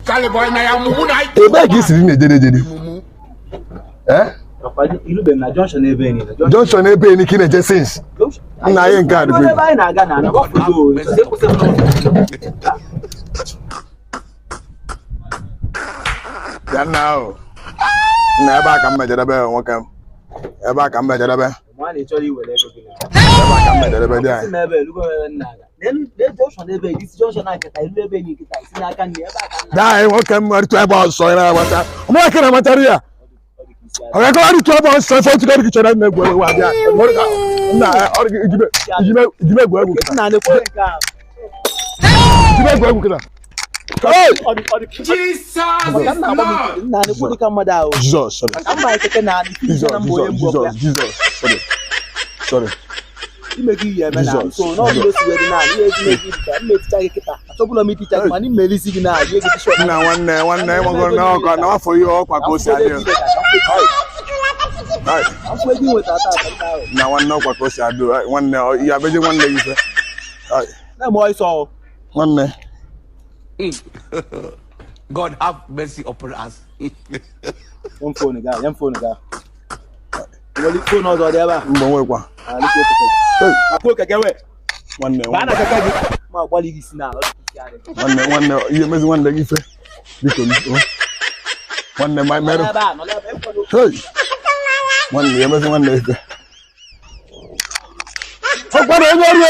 Charlie boy na ya mumu na. Ebe ka isi na jede. Papa ilu be na Junction ebe ni. Junction ebe ni kine je since. Na ye nka adu. Ebe anyị na-aga na na bofudo. Ya now. Na ebe aka mmejere be nwoke m. Ebe aka mmejere be. Ma na chọrọ iwere ego gị na. Ebe aka mmejere be dị anyị. Si ebe lugo na aga. Then Junction ebe this Junction na nketa ilu ebe ni nketa si n'aka nne ebe aka nna. Da nwoke m maritu ebe ọsọ na agbata. Ọmụ aka na matari ya. Ọga ka maritu ebe ọsọ fọ tukọ dị kichara na egwu wa bịa. Na ọrụ ijibe egwu egwu kita. Na na-ekwe nke a. Ijibe egwu egwu kita. Jesus. Na na-ekwe ka mmadụ ahụ. Jesus, sorry. Amma ikeke na Sorry. Imegi ihe eme na so na ọ bụ siwe dị na ihe ezimegi dịka mmeticha gị kịta achọbụla meticha gị mana imelisi gị na ihe gị short na nwanne enwego na ọkọ na afọ ihe ọkwa ka o si adị afọ ego nweta ata ahụ na nwanne ọkwa ka o si adị nwanne ya beje nwanne gị ife na mo iso nwanne God have mercy upon us. One phone ga wali phone ọzọ dị ebe a mgbe nwekwa akpọ kekewe nwanne bana keke gị ma gbali gị si na nwanne ihe mezi nwanne gị ife biko nwanne ma merụ nwanne ya mezi nwanne ife ọkwara onye ọrụ